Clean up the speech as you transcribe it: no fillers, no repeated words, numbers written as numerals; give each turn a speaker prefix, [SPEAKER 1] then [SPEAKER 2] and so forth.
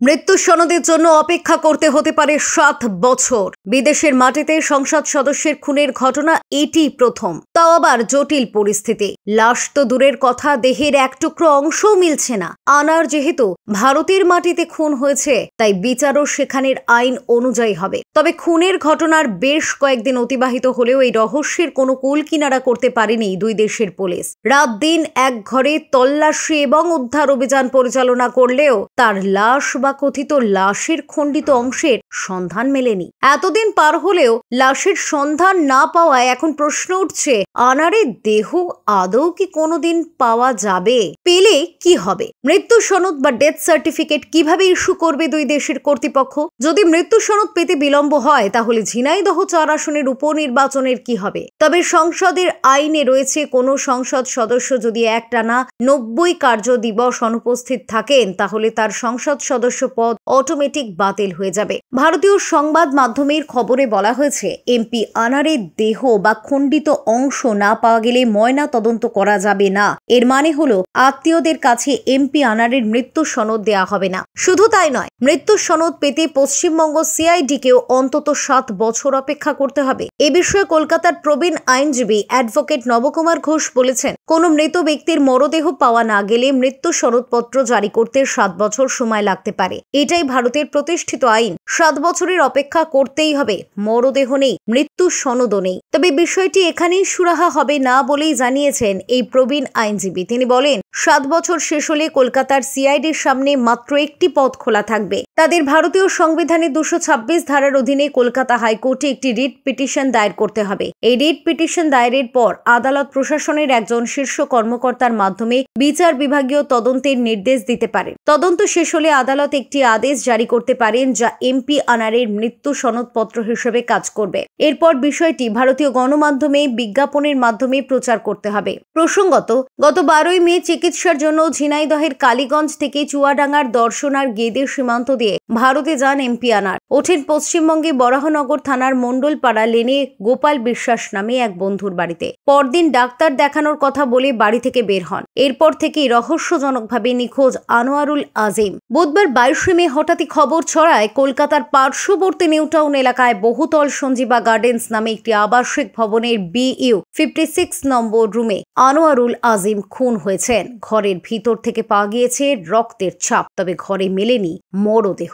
[SPEAKER 1] মৃত্যু সনদের জন্য অপেক্ষা করতে হতে পারে 7 বছর। বিদেশের মাটিতে সংসদ সদস্যের খুনের ঘটনা এটি প্রথম, তাও আবার জটিল পরিস্থিতি। লাশ তো দূরের কথা, দেহের এক টুকরো অংশও মিলছে না। আনার যেহেতু ভারতের মাটিতে খুন হয়েছে, তাই বিচারও সেখানের আইন অনুযায়ী হবে। তবে খুনের ঘটনার বেশ কয়েকদিন অতিবাহিত হলেও এই রহস্যের কোনো কুল কিনারা করতে পারেনি দুই দেশের পুলিশ। রাত দিন এক ঘরে তল্লাশি এবং উদ্ধার অভিযান পরিচালনা করলেও তার লাশ বা কথিত লাশের খণ্ডিত অংশের সন্ধান মেলেনি। এতদিন পার হলেও লাশের সন্ধান না পাওয়ায় এখন প্রশ্ন উঠছে, আনারের দেহ আদৌ কি কোনোদিন পাওয়া যাবে? পেলে কি হবে? মৃত্যু সনদ বা ডেথ সার্টিফিকেট কিভাবে ইস্যু করবে দুই দেশের কর্তৃপক্ষ? যদি মৃত্যু সনদ পেতে বিলম্ব হয়, তাহলে ঝিনাইদহ 4 আসনের উপনির্বাচনের কি হবে? তবে সংসদের আইনে রয়েছে, কোনো সংসদ সদস্য যদি একটানা 90 কার্য দিবস অনুপস্থিত থাকেন, তাহলে তার সংসদ সদস্য পদ অটোমেটিক বাতিল হয়ে যাবে। ভারতীয় সংবাদ মাধ্যমের খবরে বলা হয়েছে, এমপি আনারের দেহ বা খণ্ডিত অংশ না পাওয়া গেলে ময়না তদন্ত করা যাবে না। এর মানে হলো আত্মীয়দের কাছে এমপি আনারের মৃত্যু সনদ দেয়া হবে না। শুধু তাই নয়, মৃত্যু সনদ পেতে পশ্চিমবঙ্গ সিআইডিকেও অন্তত 7 বছর অপেক্ষা করতে হবে। এ বিষয়ে কলকাতার প্রবীণ আইনজীবী অ্যাডভোকেট নবকুমার ঘোষ বলেছেন, কোনো মৃত ব্যক্তির মরদেহ পাওয়া না গেলে মৃত্যু সনদপত্র জারি করতে 7 বছর সময় লাগতে পারে। এটাই ভারতের প্রতিষ্ঠিত আইন। 7 বছরের অপেক্ষা করতেই হবে। মরদেহ নেই, মৃত্যু সনদও নেই। তবে বিষয়টি এখানেই সুরাহা হবে না বলেই জানিয়েছেন এই প্রবীণ আইনজীবী। তিনি বলেন, 7 বছর শেষ হলে কলকাতার সিআইডির সামনে মাত্র একটি পথ খোলা থাকবে। তাদের ভারতীয় সংবিধানের 226 ধারার অধীনে কলকাতা হাইকোর্টে একটি রিট পিটিশন দায়ের করতে হবে। এই রিট পিটিশন দায়েরের পর আদালত প্রশাসনের একজন শীর্ষ কর্মকর্তার মাধ্যমে বিচার বিভাগীয় তদন্তের নির্দেশ দিতে পারেন। তদন্ত শেষ হলে আদালত একটি আদেশ জারি করতে পারেন, যা এমপি আনারের মৃত্যু সনদপত্র হিসেবে কাজ করবে। এরপর বিষয়টি ভারতীয় গণমাধ্যমে বিজ্ঞাপনের মাধ্যমে প্রচার করতে হবে। প্রসঙ্গত, গত 12ই মে চিকিৎসার জন্য ঝিনাইদহের কালীগঞ্জ থেকে চুয়াডাঙ্গার দর্শনার গেদে সীমান্ত দিয়ে ভারতে যান এমপি আনার। ওঠেন পশ্চিমবঙ্গে বরাহনগর থানার মণ্ডলপাড়া লেনে গোপাল বিশ্বাস নামে এক বন্ধুর বাড়িতে। পরদিন ডাক্তার দেখানোর কথা বলে বাড়ি থেকে বের হন। এরপর থেকেই রহস্যজনকভাবে নিখোঁজ আনোয়ারুল আজিম। বুধবার 22 মে হঠাৎই খবর ছড়ায়, কলকাতার পার্শ্ববর্তী নিউটাউন এলাকায় বহুতল সঞ্জীবা গার্ডেন্স নামে একটি আবাসিক ভবনের BU 56 নম্বর রুমে আনোয়ারুল আজিম খুন হয়েছেন। ঘরের ভিতর থেকে পাওয়া গিয়েছে রক্তের ছাপ, তবে ঘরে মেলেনি মরদেহ।